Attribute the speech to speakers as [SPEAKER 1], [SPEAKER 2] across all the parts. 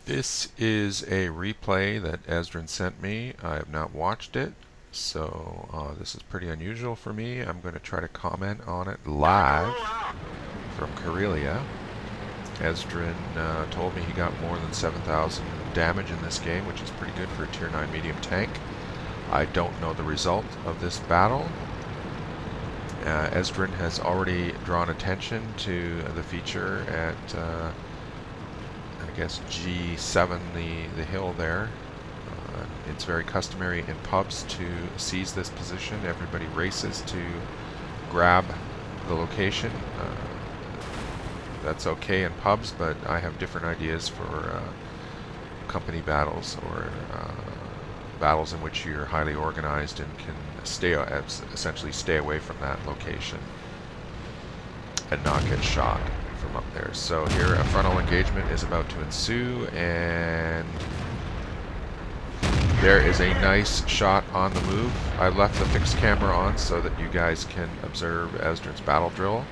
[SPEAKER 1] This is a replay that Esdren sent me. I have not watched it, so this is pretty unusual for me. I'm going to try to comment on it live from Karelia. Esdren told me he got more than 7,000 damage in this game, which is pretty good for a tier 9 medium tank. I don't know the result of this battle. Esdren has already drawn attention to the feature at I guess G7, the hill there. It's very customary in pubs to seize this position. Everybody races to grab the location. That's okay in pubs, but I have different ideas for company battles or battles in which you're highly organized and can essentially stay away from that location and not get shot from up there. So here a frontal engagement is about to ensue, and there is a nice shot on the move. I left the fixed camera on so that you guys can observe Esdren's battle drill.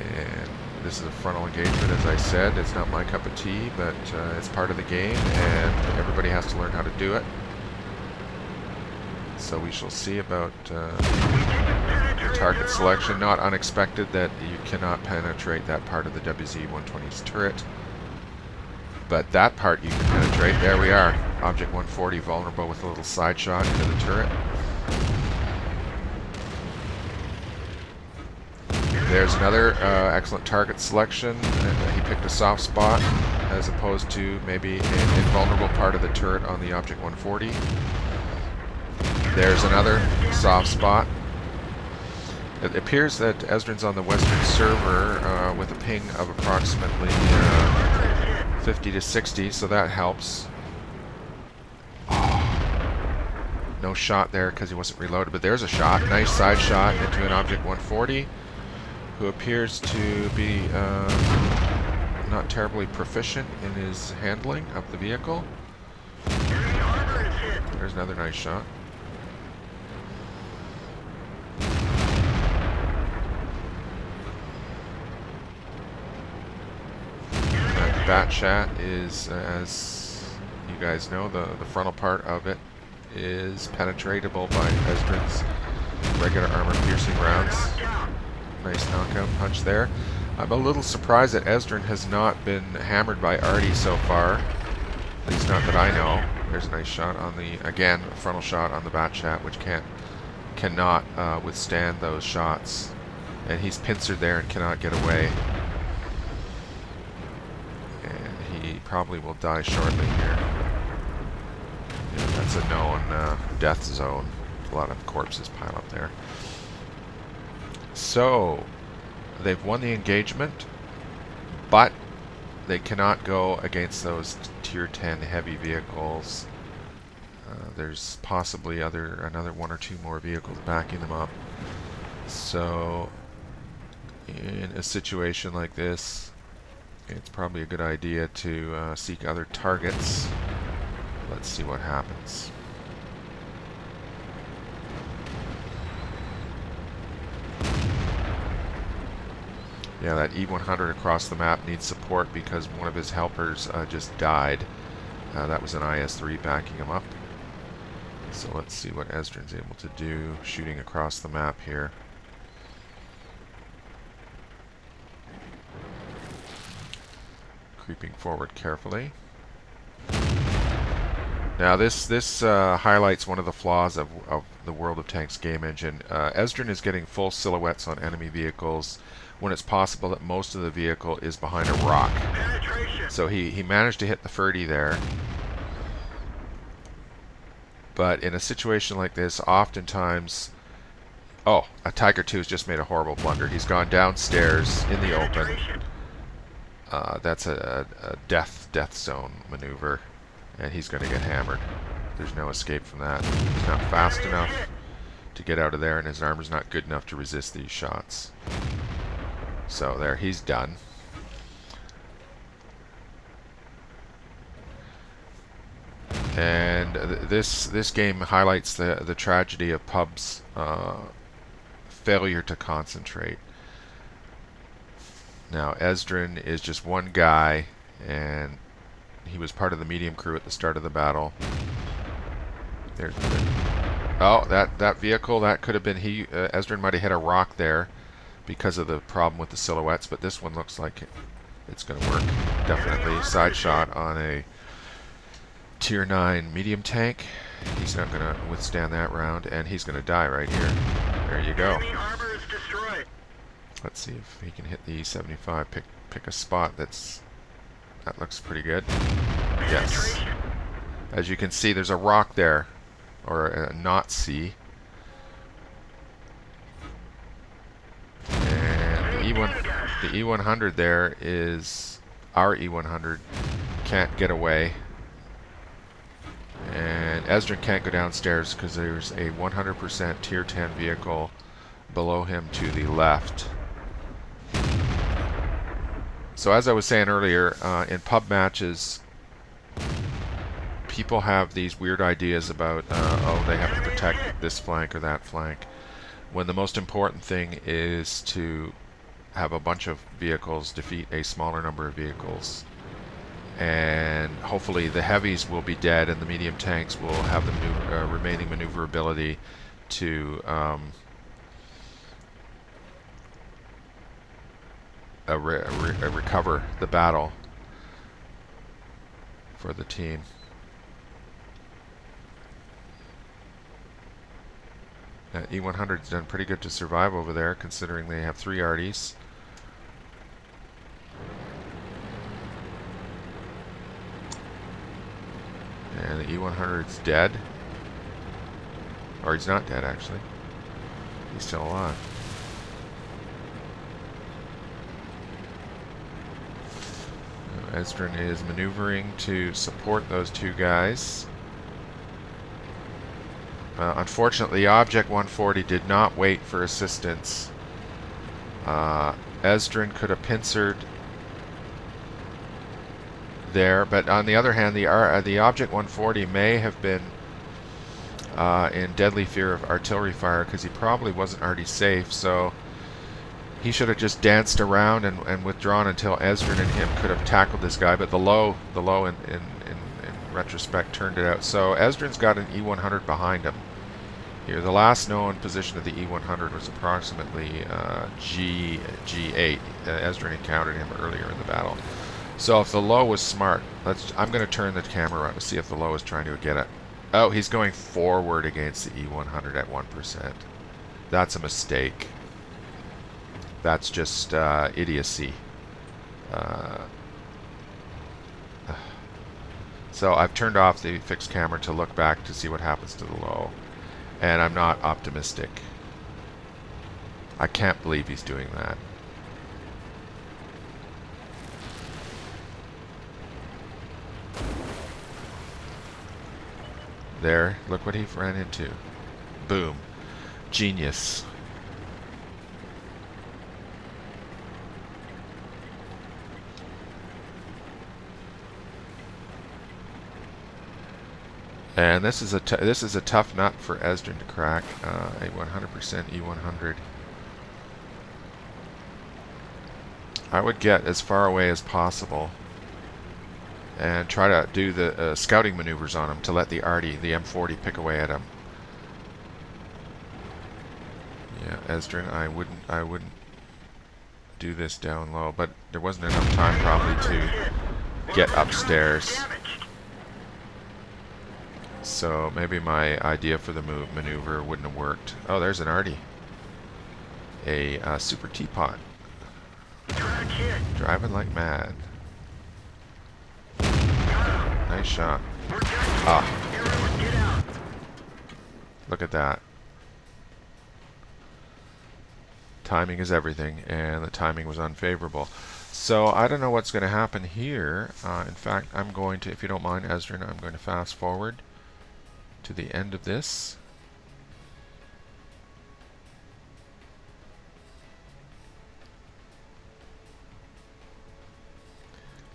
[SPEAKER 1] And this is a frontal engagement, as I said. It's not my cup of tea, but it's part of the game, and everybody has to learn how to do it. So we shall see about target selection. Not unexpected that you cannot penetrate that part of the WZ-120's turret. But that part you can penetrate. There we are. Object 140 vulnerable with a little side shot into the turret. There's another excellent target selection. He picked a soft spot as opposed to maybe an invulnerable part of the turret on the Object 140. There's another soft spot. It appears that Esdren's on the western server with a ping of approximately 50 to 60, so that helps. Oh, no shot there because he wasn't reloaded, but there's a shot. Nice side shot into an Object 140, who appears to be not terribly proficient in his handling of the vehicle. There's another nice shot. Bat chat is, as you guys know, the frontal part of it is penetratable by Esdren's regular armor piercing rounds. Nice knockout punch there. I'm a little surprised that Esdren has not been hammered by Artie so far. At least not that I know. There's a nice shot on the, again, a frontal shot on the bat chat, which cannot withstand those shots. And he's pincered there and cannot get away. He probably will die shortly here. Yeah, that's a known death zone. A lot of corpses pile up there. So, they've won the engagement, but they cannot go against those tier 10 heavy vehicles. There's possibly another one or two more vehicles backing them up. So, in a situation like this, it's probably a good idea to seek other targets. Let's see what happens. Yeah, that E100 across the map needs support because one of his helpers just died. That was an IS-3 backing him up. So let's see what Esdren's able to do shooting across the map here. Creeping forward carefully. Now this highlights one of the flaws of the World of Tanks game engine. Esdren is getting full silhouettes on enemy vehicles when it's possible that most of the vehicle is behind a rock. So he managed to hit the 30 there. But in a situation like this, oftentimes... Oh, a Tiger 2 has just made a horrible blunder. He's gone downstairs in the open. That's a death zone maneuver, and he's going to get hammered. There's no escape from that. He's not fast enough to get out of there, and his armor's not good enough to resist these shots. So there, he's done. And this game highlights the tragedy of pubs' failure to concentrate. Now, Esdren is just one guy and he was part of the medium crew at the start of the battle. There's oh, that vehicle, that could have been he. Esdren might have hit a rock there because of the problem with the silhouettes, but this one looks like it's going to work. Definitely side shot on a tier 9 medium tank. He's not going to withstand that round, and he's going to die right here. There you go. Let's see if he can hit the E75. Pick a spot that looks pretty good. Yes. As you can see, there's a rock there, or a not C. And the E100 there is our E100. Can't get away. And Esdren can't go downstairs because there's a 100% tier 10 vehicle below him to the left. So as I was saying earlier, in pub matches, people have these weird ideas about, oh, they have to protect this flank or that flank, when the most important thing is to have a bunch of vehicles defeat a smaller number of vehicles. And hopefully the heavies will be dead and the medium tanks will have the remaining maneuverability to recover the battle for the team. E100's done pretty good to survive over there, considering they have 3 arties. And the E100's dead. Or he's not dead, actually. He's still alive. Esdren is maneuvering to support those 2 guys. Unfortunately, the Object 140 did not wait for assistance. Esdren could have pincered there, but on the other hand, the Object 140 may have been in deadly fear of artillery fire because he probably wasn't already safe, so he should have just danced around and withdrawn until Esdren and him could have tackled this guy, but the low in retrospect turned it out. So Esdren's got an E100 behind him. Here, the last known position of the E100 was approximately G8. Esdren encountered him earlier in the battle. So if the low was smart, I'm going to turn the camera around to see if the low is trying to get it. Oh, he's going forward against the E100 at 1%. That's a mistake. That's just idiocy. So I've turned off the fixed camera to look back to see what happens to the low. And I'm not optimistic. I can't believe he's doing that. There, look what he ran into. Boom. Genius. And this is a tough nut for Esdren to crack. A 100% E100. I would get as far away as possible and try to do the scouting maneuvers on him to let the arty, the M40, pick away at him. Yeah, Esdren, I wouldn't do this down low, but there wasn't enough time probably to get upstairs. So maybe my idea for the maneuver wouldn't have worked. Oh, there's an arty. A super teapot. Driving like mad. Nice shot. Ah. Look at that. Timing is everything, and the timing was unfavorable. So I don't know what's going to happen here. In fact, I'm going to, if you don't mind, Esdren, I'm going to fast forward to the end of this.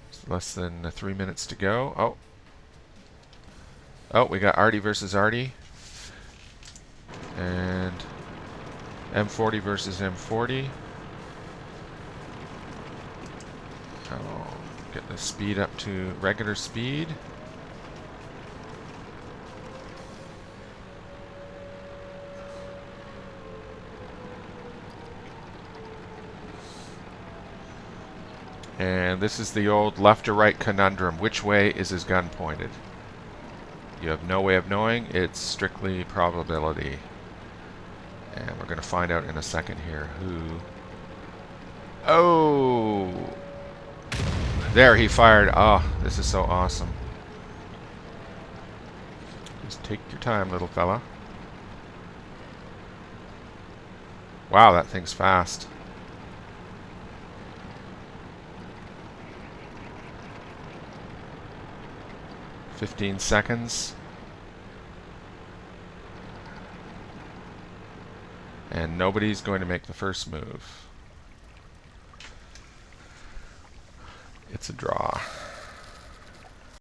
[SPEAKER 1] It's less than 3 minutes to go. Oh, we got arty versus arty. And M40 versus M40. Oh, Get the speed up to regular speed. And this is the old left or right conundrum. Which way is his gun pointed? You have no way of knowing. It's strictly probability. And we're going to find out in a second here who... Oh! There, he fired. Oh, this is so awesome. Just take your time, little fella. Wow, that thing's fast. "15 seconds. And nobody's going to make the first move. It's a draw.